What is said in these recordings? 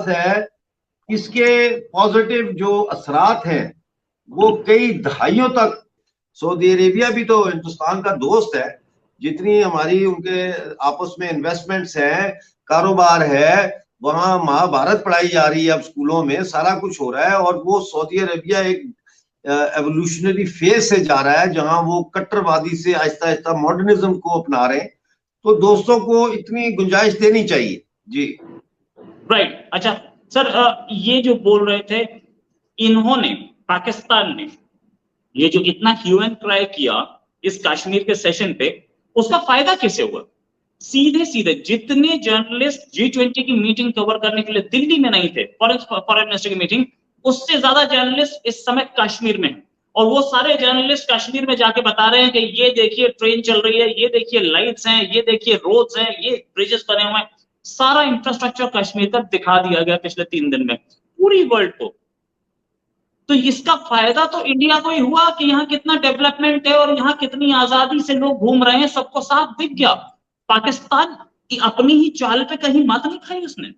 एहसास है इसके पॉजिटिव जो असरात हैं वो कई दहाइयों तक। सऊदी अरेबिया भी तो हिंदुस्तान का दोस्त है, जितनी हमारी उनके आपस में इन्वेस्टमेंट्स हैं, कारोबार है, वहां महाभारत पढ़ाई जा रही है, अब स्कूलों में सारा कुछ हो रहा है। और वो सऊदी अरेबिया एक एवोल्यूशनरी फेज से जा रहा है जहां वो कट्टरवादी से आहिस्ता आहिस्ता मॉडर्निज्म को अपना रहे हैं। तो दोस्तों को इतनी गुंजाइश देनी चाहिए जी। राइट। अच्छा सर, ये जो बोल रहे थे, इन्होंने, पाकिस्तान ने ये जो इतना ह्यू एंड क्राई किया इस कश्मीर के सेशन पे, उसका फायदा कैसे हुआ? सीधे सीधे जितने जर्नलिस्ट G20 की मीटिंग कवर करने के लिए दिल्ली में नहीं थे, फॉरेन मिनिस्टर की मीटिंग, उससे ज्यादा जर्नलिस्ट इस समय कश्मीर में हैं। और वो सारे जर्नलिस्ट कश्मीर में जाके बता रहे हैं कि ये देखिए ट्रेन चल रही है, ये देखिए लाइट्स हैं, ये देखिए रोड्स हैं, ये ब्रिजेस बने हुए हैं। सारा इंफ्रास्ट्रक्चर कश्मीर का दिखा दिया गया पिछले 3 दिन में पूरी वर्ल्ड को। तो इसका फायदा तो इंडिया को ही हुआ कि यहाँ कितना डेवलपमेंट है और यहाँ कितनी आजादी से लोग घूम रहे हैं, सबको साफ दिख गया। पाकिस्तान की अपनी ही चाल पे कहीं मात नहीं खाई उसने।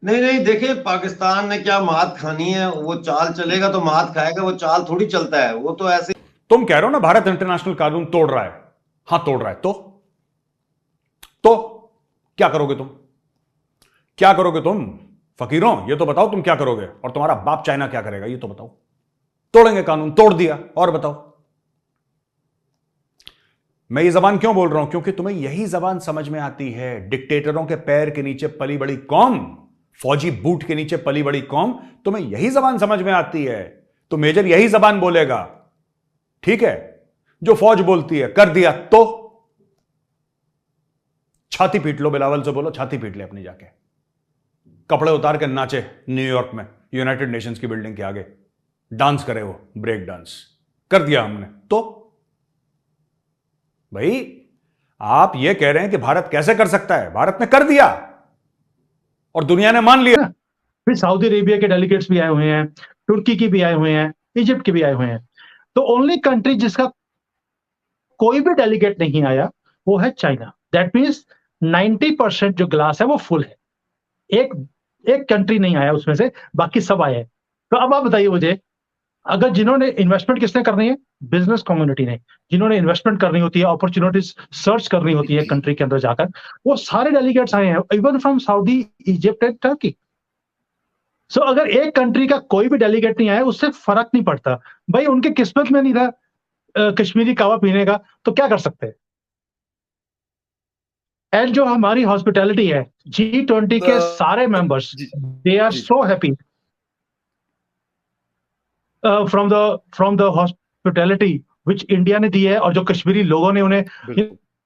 नहीं नहीं, देखिए पाकिस्तान ने क्या मात खानी है, वो चाल चलेगा तो मात खाएगा, वो चाल थोड़ी चलता है, वो तो ऐसे। तुम कह रहे हो ना भारत इंटरनेशनल कानून तोड़ रहा है, हां तोड़ रहा है, तो क्या करोगे तुम? क्या करोगे तुम फकीरों? ये तो बताओ तुम क्या करोगे, और तुम्हारा बाप चाइना क्या करेगा ये तो बताओ। तोड़ेंगे कानून, तोड़ दिया, और बताओ। मैं ये जबान क्यों बोल रहा हूं? क्योंकि तुम्हें यही जबान समझ में आती है। डिक्टेटरों के पैर के नीचे पली बड़ी कौम, फौजी बूट के नीचे पली बड़ी कौम, तुम्हें यही जबान समझ में आती है, तो मेजर यही जबान बोलेगा। ठीक है, जो फौज बोलती है, कर दिया तो छाती पीट लो, बिलावल से बोलो छाती पीट ले अपनी जाके, कपड़े उतार के नाचे न्यूयॉर्क में यूनाइटेड नेशंस की बिल्डिंग के आगे, डांस करे वो ब्रेक डांस, कर दिया हमने तो। भाई आप ये कह रहे हैं कि भारत कैसे कर सकता है? भारत ने कर दिया और दुनिया ने मान लिया। फिर सऊदी अरेबिया के डेलीगेट्स भी आए हुए हैं, तुर्की की भी आए हुए हैं, इजिप्ट के भी आए हुए हैं। तो ओनली कंट्री जिसका कोई भी डेलीगेट नहीं आया वो है चाइना। दैट मीन्स 90% जो ग्लास है वो फुल है। एक कंट्री नहीं आया उसमें से, बाकी सब आए हैं। तो अब आप बताइए मुझे, अगर जिन्होंने इन्वेस्टमेंट किसने करनी है? बिजनेस कम्युनिटी ने। जिन्होंने इन्वेस्टमेंट करनी होती है, अपॉर्चुनिटीज सर्च करनी होती है कंट्री के अंदर जाकर, वो सारे डेलीगेट्स आए हैं, even from Saudi, Egypt and Turkey. So अगर एक कंट्री का कोई भी डेलीगेट नहीं आया उससे फर्क नहीं पड़ता। भाई उनकी किस्मत में नहीं था कश्मीरी कावा पीने का, तो क्या कर सकते हैं? एंड जो हमारी हॉस्पिटैलिटी है, G20 के सारे members, they are so happy from the hospitality which India ने दी है, और जो कश्मीरी लोगों ने उन्हें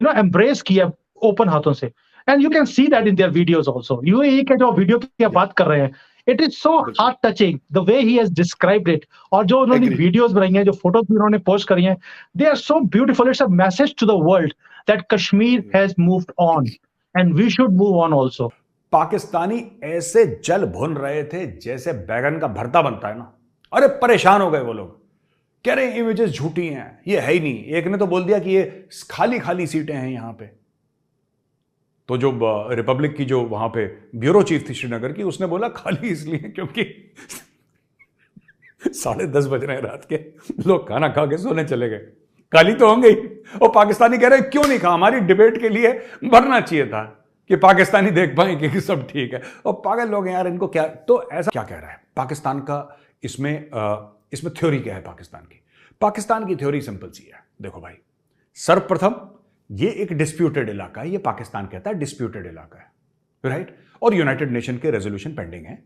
एम्ब्रेस किया ओपन हाथों से। And you can see that in their videos also. UAE के जो वीडियो की आप बात कर रहे हैं, it is so heart touching the way he has described it. और जो उन्होंने वीडियोस बनाई हैं, जो फोटोज भी उन्होंने पोस्ट करी हैं, they are so beautiful. It's a message to the world that Kashmir has moved on and we should move on also. Pakistani ऐसे जल भुन रहे थे जैसे बैगन का भरता बनता है ना। अरे परेशान हो गए वो लोग, कह रहे हैं इमेजेस झूठी हैं, ये है ही नहीं। एक ने तो बोल दिया कि ये खाली खाली सीटें हैं यहां पे। तो जो रिपब्लिक की जो वहां पे ब्यूरो चीफ थी श्रीनगर की, उसने बोला खाली इसलिए क्योंकि 10:30 बज रहे हैं रात के, लोग खाना खा के सोने चले गए, खाली तो होंगे ही। और पाकिस्तानी कह रहे हैं क्यों नहीं कहा, हमारी डिबेट के लिए भरना चाहिए था कि पाकिस्तानी देख पाए कि सब ठीक है। और पागल लोग हैं यार, इनको क्या। तो ऐसा क्या कह रहा है पाकिस्तान का? इसमें थ्योरी क्या है पाकिस्तान की थ्योरी सिंपल सी है। देखो भाई, सर्वप्रथम ये एक डिस्प्यूटेड इलाका है, ये पाकिस्तान कहता है डिस्प्यूटेड इलाका है, राइट। और यूनाइटेड नेशन के रेजोल्यूशन पेंडिंग है।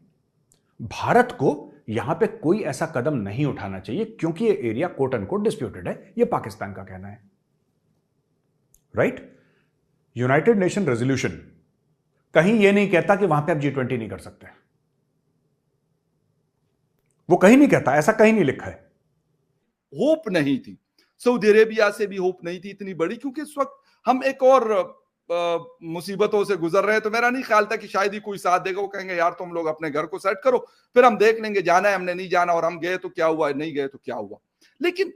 भारत को यहां पे कोई ऐसा कदम नहीं उठाना चाहिए क्योंकि ये area quote and quote disputed है, ये पाकिस्तान का कहना है, राइट। यूनाइटेड नेशन रेजोल्यूशन कहीं ये नहीं कहता कि वहां पे आप G20 नहीं कर सकते, वो कहीं नहीं कहता, ऐसा कहीं नहीं लिखा है। होप नहीं थी, सऊदी अरेबिया से भी होप नहीं थी इतनी बड़ी, क्योंकि इस वक्त हम एक और मुसीबतों से गुजर रहे हैं। तो मेरा नहीं ख्याल था कि शायद ही कोई साथ देगा। वो कहेंगे यार तुम लोग अपने घर को सेट करो, फिर हम देख लेंगे, जाना है हमने नहीं जाना, और हम गए तो क्या हुआ, नहीं गए तो क्या हुआ। लेकिन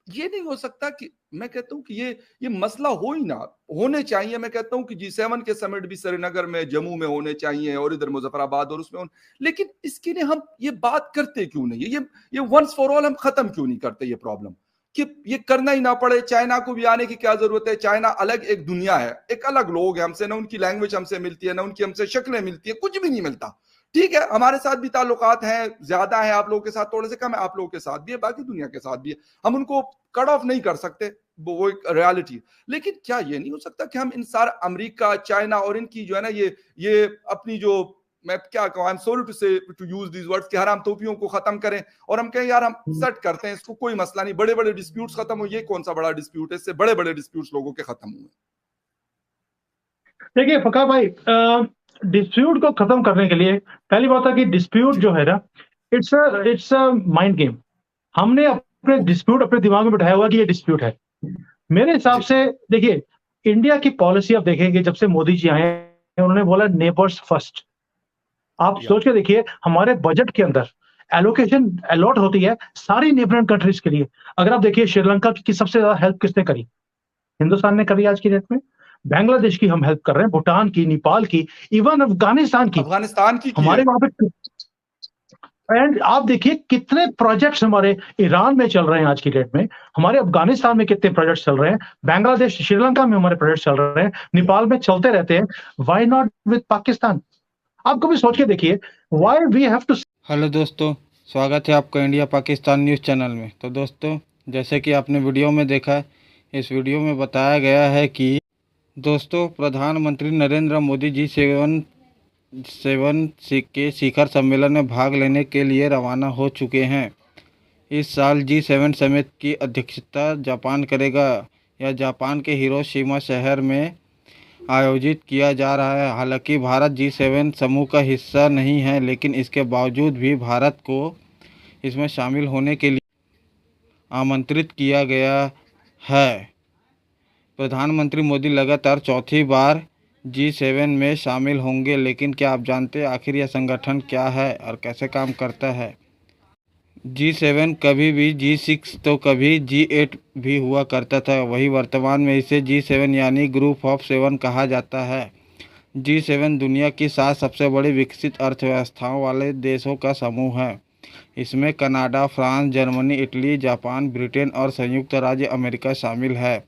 ये नहीं हो सकता कि मैं कहता हूं कि ये मसला हो ही ना, होने चाहिए। मैं कहता हूं कि G7 के समिट भी श्रीनगर में, जम्मू में होने चाहिए और इधर मुजफ्फराबाद और उसमें लेकिन इसके लिए हम ये बात करते क्यों नहीं है? ये वंस फॉर ऑल हम खत्म क्यों नहीं करते ये प्रॉब्लम, कि ये करना ही ना पड़े। चाइना को भी आने की क्या जरूरत है? चाइना अलग एक दुनिया है, एक अलग लोग है हमसे, ना उनकी लैंग्वेज हमसे मिलती है, ना उनकी हमसे शक्लें मिलती है, कुछ भी नहीं मिलता। ठीक है, हमारे साथ भी ताल्लुकात हैं, ज्यादा है, आप लोगों के साथ थोड़े से कम है, आप लोगों के साथ भी है, बाकी दुनिया के साथ भी है, हम उनको कट ऑफ नहीं कर सकते, वो एक रियलिटी। लेकिन क्या ये नहीं हो सकता कि हम इन सारे अमेरिका, चाइना और इनकी जो है ना ये अपनी जो, मैं क्या कहूं, आई एम सॉरी टू से टू यूज दीज वर्ड्स, कि हराम तोपियों को खत्म करें और हम कहें यार हम सेट करते हैं इसको, कोई मसला नहीं, बड़े बड़े डिस्प्यूट्स खत्म हो। ये कौन सा बड़ा डिस्प्यूट है? इससे बड़े बड़े डिस्प्यूट्स लोगों के खत्म हुए। देखिए फका भाई, डिस्प्यूट को खत्म करने के लिए पहली बात है कि डिस्प्यूट जो है ना, इट्स अ माइंड गेम। हमने अपने डिस्प्यूट अपने दिमाग में बैठाया हुआ कि ये डिस्प्यूट है। मेरे हिसाब से देखिए, इंडिया की पॉलिसी आप देखेंगे, जब से मोदी जी आए हैं उन्होंने बोला नेबर्स फर्स्ट। आप सोच के देखिए, हमारे बजट के अंदर एलोकेशन अलॉट होती है सारी नेबरिंग कंट्रीज के लिए। अगर आप देखिए श्रीलंका की सबसे ज्यादा हेल्प किसने करी? हिंदुस्तान ने करी आज की डेट में। बांग्लादेश की हम हेल्प कर रहे हैं, भूटान की, नेपाल की, इवन अफगानिस्तान की हमारे वहां पे। एंड आप देखिए कितने प्रोजेक्ट्स हमारे ईरान में चल रहे हैं आज की डेट में, हमारे अफगानिस्तान में कितने प्रोजेक्ट्स चल रहे हैं, बांग्लादेश, श्रीलंका में हमारे प्रोजेक्ट्स चल रहे हैं, नेपाल में चलते रहते हैं। Why not with Pakistan? आप कभी सोच के देखिए, why we have to. Hello दोस्तों, स्वागत है आपका इंडिया पाकिस्तान न्यूज़ चैनल में। तो दोस्तों, जैसे कि आपने वीडियो में देखा, इस वीडियो में बताया गया है कि दोस्तों प्रधानमंत्री नरेंद्र मोदी G7 के शिखर सम्मेलन में भाग लेने के लिए रवाना हो चुके हैं। इस साल G7 समिट की अध्यक्षता जापान करेगा। यह जापान के हिरोशिमा शहर में आयोजित किया जा रहा है। हालांकि भारत G7 समूह का हिस्सा नहीं है, लेकिन इसके बावजूद भी भारत को इसमें शामिल होने के लिए आमंत्रित किया गया है। प्रधानमंत्री मोदी लगातार चौथी बार G7 में शामिल होंगे। लेकिन क्या आप जानते हैं आखिर यह संगठन क्या है और कैसे काम करता है? G7 कभी भी G6 तो कभी G8 भी हुआ करता था। वही वर्तमान में इसे G7 यानी ग्रुप ऑफ 7 कहा जाता है। G7 दुनिया की 7 सबसे बड़ी विकसित अर्थव्यवस्थाओं वाले देशों का समूह है। इसमें Canada, France, Germany, Italy, Japan, Britain और संयुक्त राज्य अमेरिका शामिल है।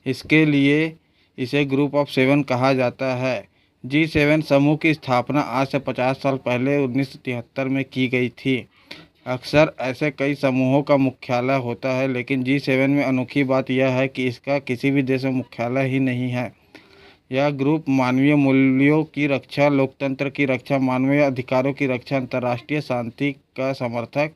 इसके लिए इसे ग्रुप ऑफ 7 कहा जाता है। G7 समूह की स्थापना आज से 50 साल पहले 1973 में की गई थी। अक्सर ऐसे कई समूहों का मुख्यालय होता है, लेकिन G7 में अनोखी बात यह है कि इसका किसी भी देश में मुख्यालय ही नहीं है। यह ग्रुप मानवीय मूल्यों की रक्षा, लोकतंत्र की रक्षा, मानवीय अधिकारों की रक्षा, अंतर्राष्ट्रीय शांति का समर्थक,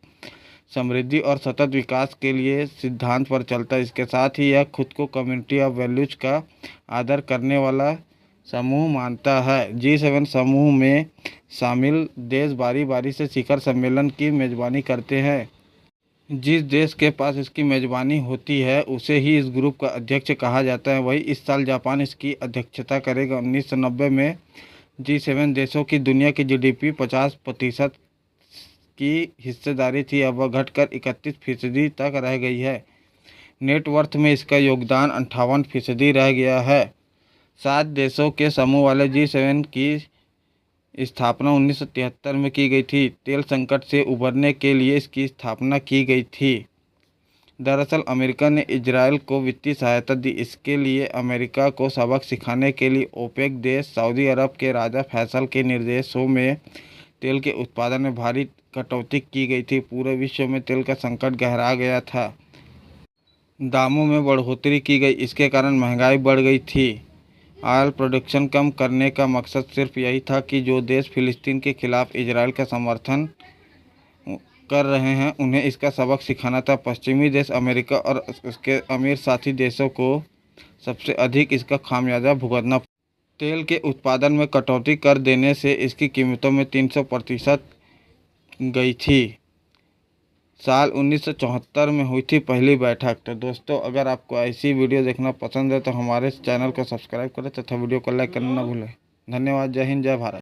समृद्धि और सतत विकास के लिए सिद्धांत पर चलता है। इसके साथ ही यह खुद को कम्युनिटी ऑफ वैल्यूज का आदर करने वाला समूह मानता है। G7 समूह में शामिल देश बारी बारी से शिखर सम्मेलन की मेज़बानी करते हैं। जिस देश के पास इसकी मेज़बानी होती है उसे ही इस ग्रुप का अध्यक्ष कहा जाता है। वही इस साल जापान इसकी अध्यक्षता करेगा। 1990 में G7 देशों की दुनिया की GDP 50% की हिस्सेदारी थी। अब वह घटकर 31% तक रह गई है। नेटवर्थ में इसका योगदान 58% रह गया है। 7 देशों के समूह वाले G7 की स्थापना 1973 में की गई थी। तेल संकट से उबरने के लिए इसकी स्थापना की गई थी। दरअसल अमेरिका ने इजराइल को वित्तीय सहायता दी। इसके लिए अमेरिका को सबक सिखाने के लिए ओपेक देश सऊदी अरब के राजा फैसल के निर्देशों में तेल के उत्पादन में भारी कटौती की गई थी। पूरे विश्व में तेल का संकट गहरा गया था। दामों में बढ़ोतरी की गई। इसके कारण महंगाई बढ़ गई थी। ऑयल प्रोडक्शन कम करने का मकसद सिर्फ यही था कि जो देश फिलिस्तीन के खिलाफ इजराइल का समर्थन कर रहे हैं उन्हें इसका सबक सिखाना था। पश्चिमी देश अमेरिका और उसके अमीर साथी देशों को सबसे अधिक इसका खामियाजा भुगतना। तेल के उत्पादन में कटौती कर देने से इसकी कीमतों में 300% गई थी। साल 1974 में हुई थी पहली बैठक। तो दोस्तों, अगर आपको ऐसी वीडियो देखना पसंद है तो हमारे चैनल को सब्सक्राइब करें तथा वीडियो को लाइक करना न भूलें। धन्यवाद। जय हिंद, जय भारत।